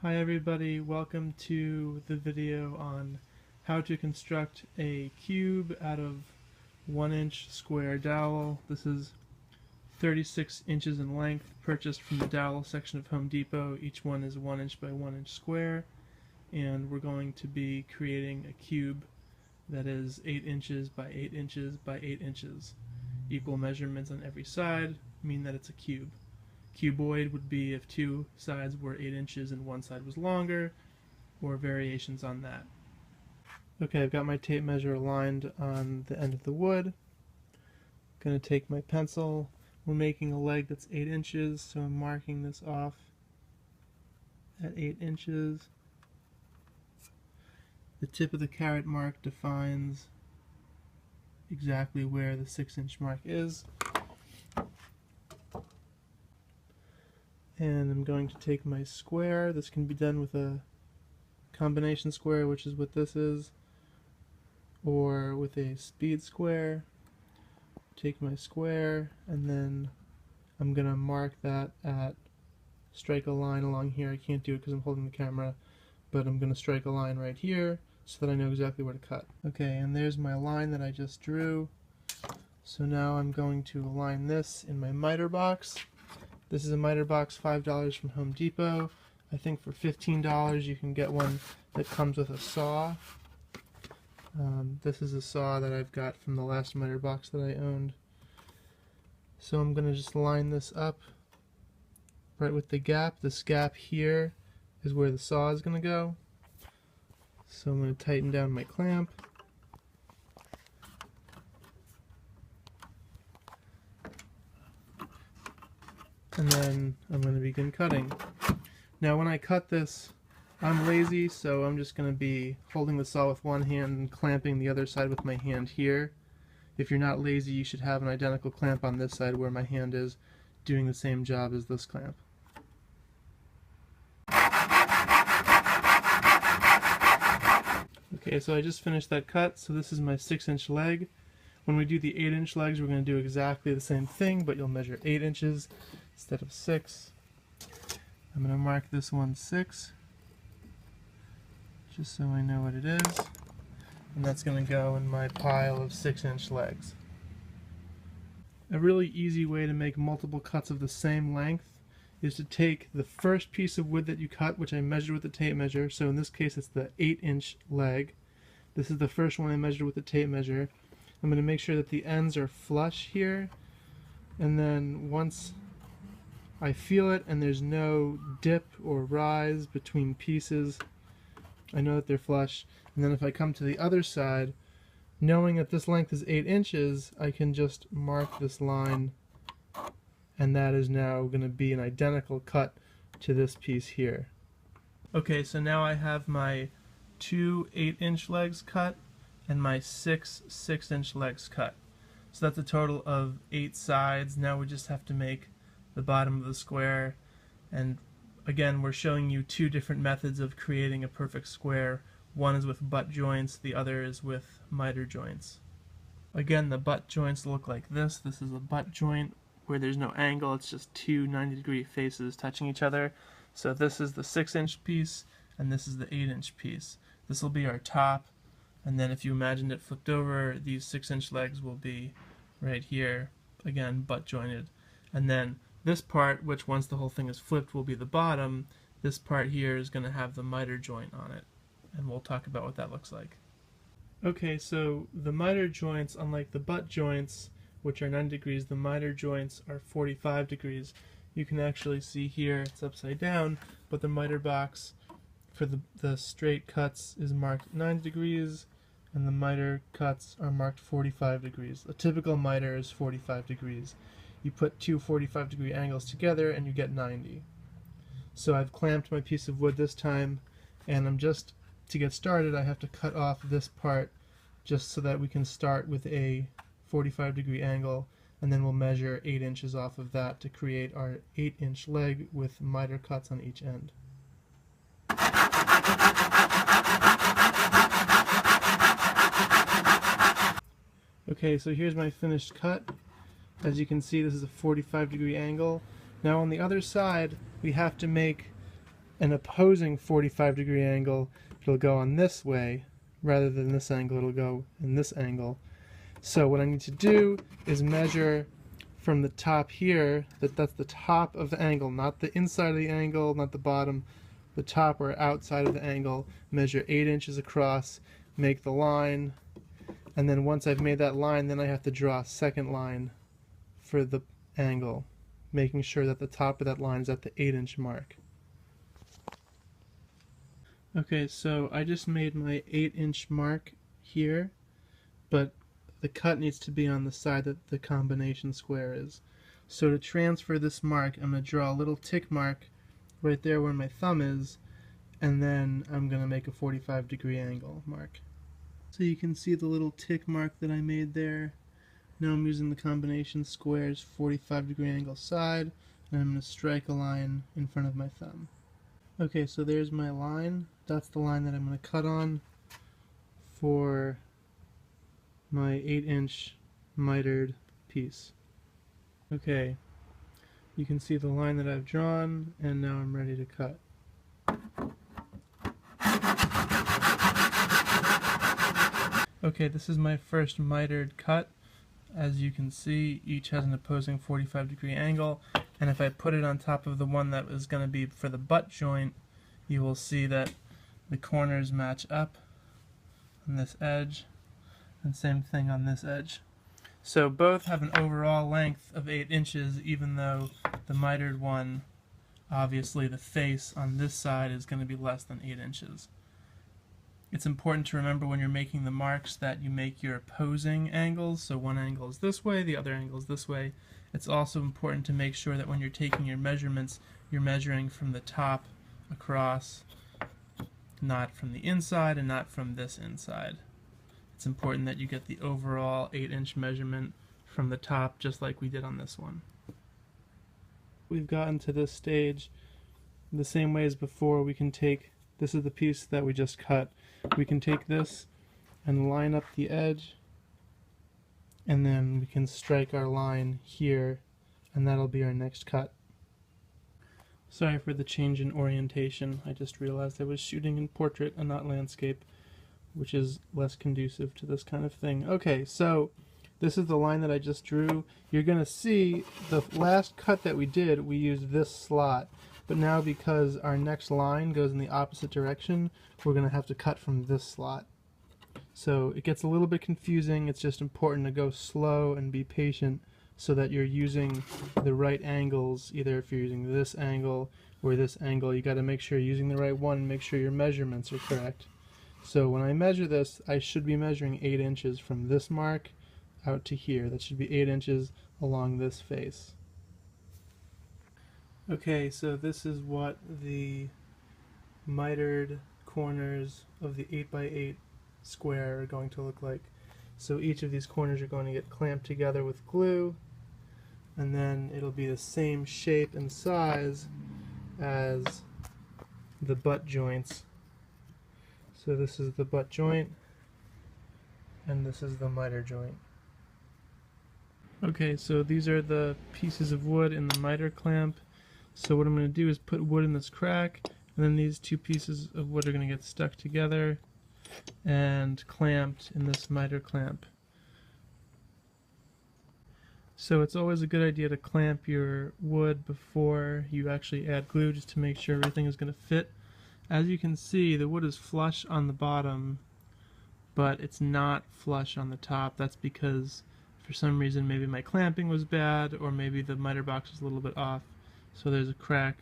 Hi everybody, welcome to the video on how to construct a cube out of 1-inch square dowel. This is 36 inches in length, purchased from the dowel section of Home Depot. Each one is 1 inch by 1 inch square, and we're going to be creating a cube that is 8 inches by 8 inches by 8 inches. Equal measurements on every side mean that it's a cube. Cuboid would be if two sides were 8 inches and one side was longer, or variations on that. Okay, I've got my tape measure aligned on the end of the wood. I'm going to take my pencil. We're making a leg that's 8 inches, so I'm marking this off at 8 inches. The tip of the caret mark defines exactly where the 6-inch mark is. And I'm going to take my square. This can be done with a combination square, which is what this is, or with a speed square. Take my square, and then I'm going to mark that at, strike a line along here. I can't do it because I'm holding the camera, but I'm going to strike a line right here so that I know exactly where to cut. Okay, and there's my line that I just drew. So now I'm going to align this in my miter box. This is a miter box, $5 from Home Depot. I think for $15 you can get one that comes with a saw. This is a saw that I've got from the last miter box that I owned. So I'm going to just line this up right with the gap. This gap here is where the saw is going to go. So I'm going to tighten down my clamp. And then I'm going to begin cutting. Now when I cut this, I'm lazy, so I'm just going to be holding the saw with one hand and clamping the other side with my hand here. If you're not lazy, you should have an identical clamp on this side where my hand is, doing the same job as this clamp. Okay, so I just finished that cut, so this is my 6-inch leg. When we do the 8-inch legs, we're going to do exactly the same thing, but you'll measure 8 inches instead of 6. I'm going to mark this one 6, just so I know what it is, and that's going to go in my pile of 6-inch legs. A really easy way to make multiple cuts of the same length is to take the first piece of wood that you cut, which I measured with the tape measure, so in this case it's the 8-inch leg. This is the first one I measured with the tape measure. I'm going to make sure that the ends are flush here, and then once I feel it and there's no dip or rise between pieces, I know that they're flush. And then if I come to the other side, knowing that this length is 8 inches, I can just mark this line, and that is now going to be an identical cut to this piece here. Okay, so now I have my 2 8-inch legs cut and my 6 6-inch legs cut. So that's a total of 8 sides. Now we just have to make the bottom of the square, and again we're showing you two different methods of creating a perfect square. One is with butt joints, the other is with miter joints. Again, the butt joints look like this. This is a butt joint where there's no angle, it's just two 90-degree faces touching each other. So this is the 6-inch piece and this is the 8-inch piece. This will be our top, and then if you imagined it flipped over, these 6-inch legs will be right here, again butt jointed. And then this part, which once the whole thing is flipped will be the bottom, this part here is going to have the miter joint on it, and we'll talk about what that looks like. Okay, so the miter joints, unlike the butt joints, which are 90 degrees, the miter joints are 45 degrees. You can actually see here it's upside down, but the miter box for the straight cuts is marked 90 degrees, and the miter cuts are marked 45 degrees. A typical miter is 45 degrees. You put two 45-degree angles together and you get 90. So I've clamped my piece of wood this time, and to get started I have to cut off this part just so that we can start with a 45-degree angle, and then we'll measure 8 inches off of that to create our 8-inch leg with miter cuts on each end. Okay, so here's my finished cut. As you can see, this is a 45-degree angle. Now on the other side, we have to make an opposing 45-degree angle, it'll go on this way. Rather than this angle, it'll go in this angle. So what I need to do is measure from the top here, that's the top of the angle, not the inside of the angle, not the bottom, the top or outside of the angle, measure 8 inches across, make the line, and then once I've made that line, then I have to draw a second line for the angle, making sure that the top of that line is at the 8-inch mark. Okay, so I just made my 8-inch mark here, but the cut needs to be on the side that the combination square is. So to transfer this mark, I'm going to draw a little tick mark right there where my thumb is, and then I'm going to make a 45-degree angle mark. So you can see the little tick mark that I made there. Now I'm using the combination squares 45-degree angle side, and I'm going to strike a line in front of my thumb. Okay, so there's my line. That's the line that I'm going to cut on for my 8-inch mitered piece. Okay, you can see the line that I've drawn, and now I'm ready to cut. Okay, this is my first mitered cut. As you can see, each has an opposing 45-degree angle, and if I put it on top of the one that is going to be for the butt joint, you will see that the corners match up on this edge, and same thing on this edge. So both have an overall length of 8 inches, even though the mitered one, obviously the face on this side is going to be less than 8 inches. It's important to remember when you're making the marks that you make your opposing angles, so one angle is this way, the other angle is this way. It's also important to make sure that when you're taking your measurements, you're measuring from the top across, not from the inside and not from this inside. It's important that you get the overall 8-inch measurement from the top, just like we did on this one. We've gotten to this stage the same way as before. We can take, this is the piece that we just cut, we can take this and line up the edge, and then we can strike our line here, and that'll be our next cut. Sorry for the change in orientation. I just realized I was shooting in portrait and not landscape, which is less conducive to this kind of thing. Okay, so this is the line that I just drew. You're going to see the last cut that we did, we used this slot. But now because our next line goes in the opposite direction, we're going to have to cut from this slot. So it gets a little bit confusing. It's just important to go slow and be patient so that you're using the right angles. Either if you're using this angle or this angle, you got to make sure you're using the right one and make sure your measurements are correct. So when I measure this, I should be measuring 8 inches from this mark out to here. That should be 8 inches along this face. Okay, so this is what the mitered corners of the 8x8 square are going to look like. So each of these corners are going to get clamped together with glue, and then it'll be the same shape and size as the butt joints. So this is the butt joint, and this is the miter joint. Okay, so these are the pieces of wood in the miter clamp. So what I'm going to do is put wood in this crack, and then these two pieces of wood are going to get stuck together and clamped in this miter clamp. So it's always a good idea to clamp your wood before you actually add glue, just to make sure everything is going to fit. As you can see, the wood is flush on the bottom, but it's not flush on the top. That's because for some reason maybe my clamping was bad, or maybe the miter box is a little bit off. So there's a crack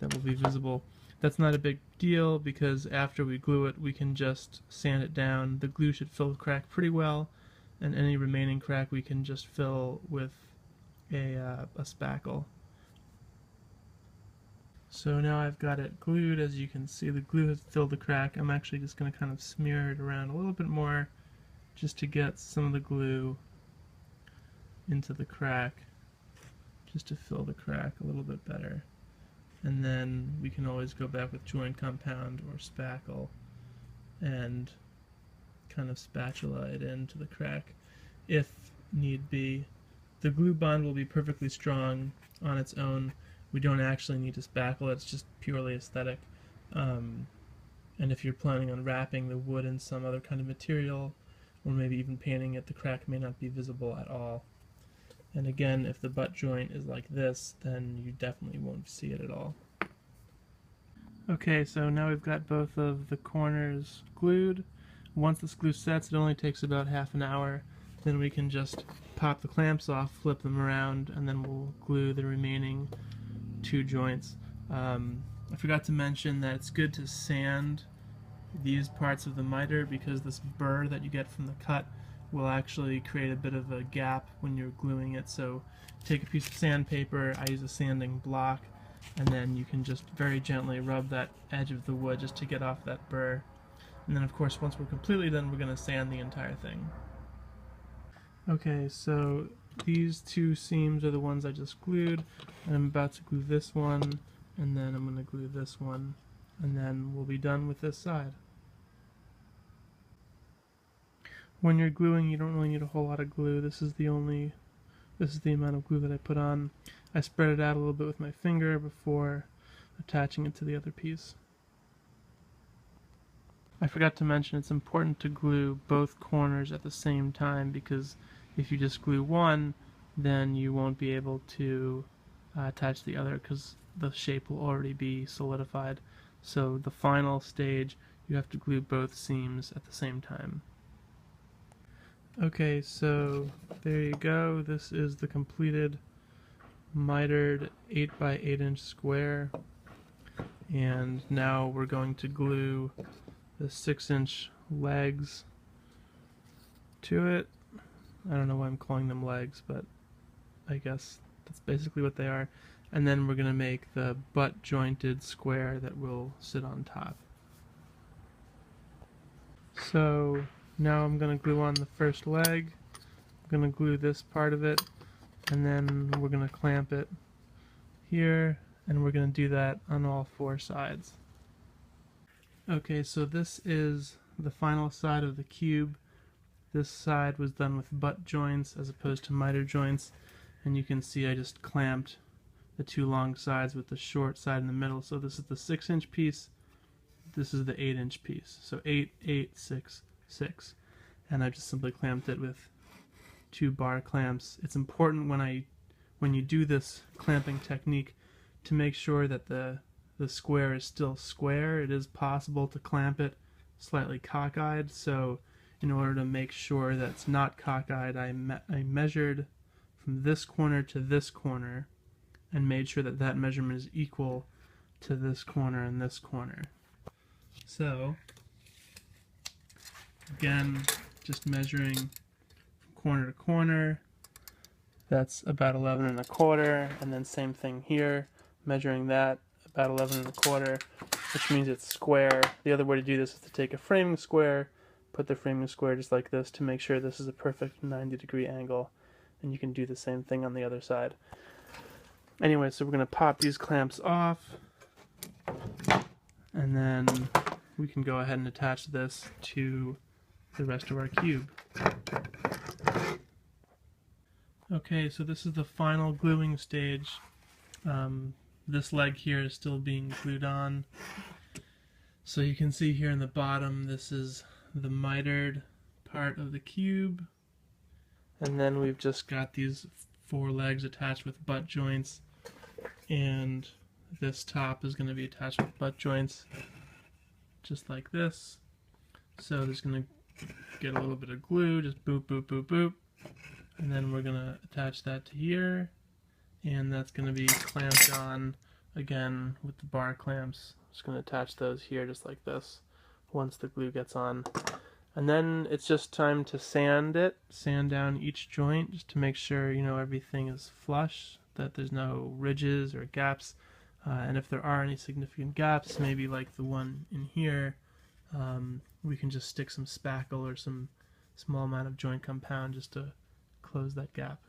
that will be visible. That's not a big deal because after we glue it, we can just sand it down. The glue should fill the crack pretty well, and any remaining crack we can just fill with a spackle. So now I've got it glued. As you can see, the glue has filled the crack. I'm actually just going to kind of smear it around a little bit more just to get some of the glue into the crack, just to fill the crack a little bit better. And then we can always go back with joint compound or spackle and kind of spatula it into the crack if need be. The glue bond will be perfectly strong on its own. We don't actually need to spackle, it's just purely aesthetic. Um, and if you're planning on wrapping the wood in some other kind of material, or maybe even painting it, the crack may not be visible at all. And again, if the butt joint is like this, then you definitely won't see it at all. Okay, so now we've got both of the corners glued. Once this glue sets, it only takes about half an hour. Then we can just pop the clamps off, flip them around, and then we'll glue the remaining two joints. I forgot to mention that it's good to sand these parts of the miter because this burr that you get from the cut will actually create a bit of a gap when you're gluing it. So take a piece of sandpaper, I use a sanding block, and then you can just very gently rub that edge of the wood just to get off that burr. And then of course once we're completely done, we're going to sand the entire thing. Okay, so these two seams are the ones I just glued, and I'm about to glue this one, and then I'm going to glue this one, and then we'll be done with this side. When you're gluing, you don't really need a whole lot of glue. This is the amount of glue that I put on. I spread it out a little bit with my finger before attaching it to the other piece. I forgot to mention it's important to glue both corners at the same time, because if you just glue one, then you won't be able to attach the other because the shape will already be solidified. So the final stage, you have to glue both seams at the same time. Okay, so there you go. This is the completed mitered 8 by 8 inch square, and now we're going to glue the 6-inch legs to it. I don't know why I'm calling them legs, but I guess that's basically what they are. And then we're going to make the butt jointed square that will sit on top. So now I'm going to glue on the first leg. I'm going to glue this part of it, and then we're going to clamp it here, and we're going to do that on all 4 sides. Okay, so this is the final side of the cube. This side was done with butt joints as opposed to miter joints, and you can see I just clamped the 2 long sides with the short side in the middle. So this is the 6-inch piece, this is the 8-inch piece. So 8, 8, 6, 6. And I just simply clamped it with 2 bar clamps. It's important when you do this clamping technique to make sure that the square is still square. It is possible to clamp it slightly cockeyed, so in order to make sure that it's not cockeyed, I measured from this corner to this corner and made sure that that measurement is equal to this corner and this corner. So again, just measuring from corner to corner, that's about 11 1/4, and then same thing here, measuring that about 11 1/4, which means it's square. The other way to do this is to take a framing square, put the framing square just like this to make sure this is a perfect 90-degree angle, and you can do the same thing on the other side. Anyway, so we're going to pop these clamps off, and then we can go ahead and attach this to the rest of our cube. Okay, so this is the final gluing stage. This leg here is still being glued on. So you can see here in the bottom, this is the mitered part of the cube. And then we've just got these 4 legs attached with butt joints. And this top is going to be attached with butt joints, just like this. So there's going to get a little bit of glue, just boop, boop, boop, boop. And then we're going to attach that to here. And that's going to be clamped on again with the bar clamps. Just going to attach those here just like this once the glue gets on. And then it's just time to sand down each joint just to make sure, you know, everything is flush, that there's no ridges or gaps. And if there are any significant gaps, maybe like the one in here, we can just stick some spackle or some small amount of joint compound just to close that gap.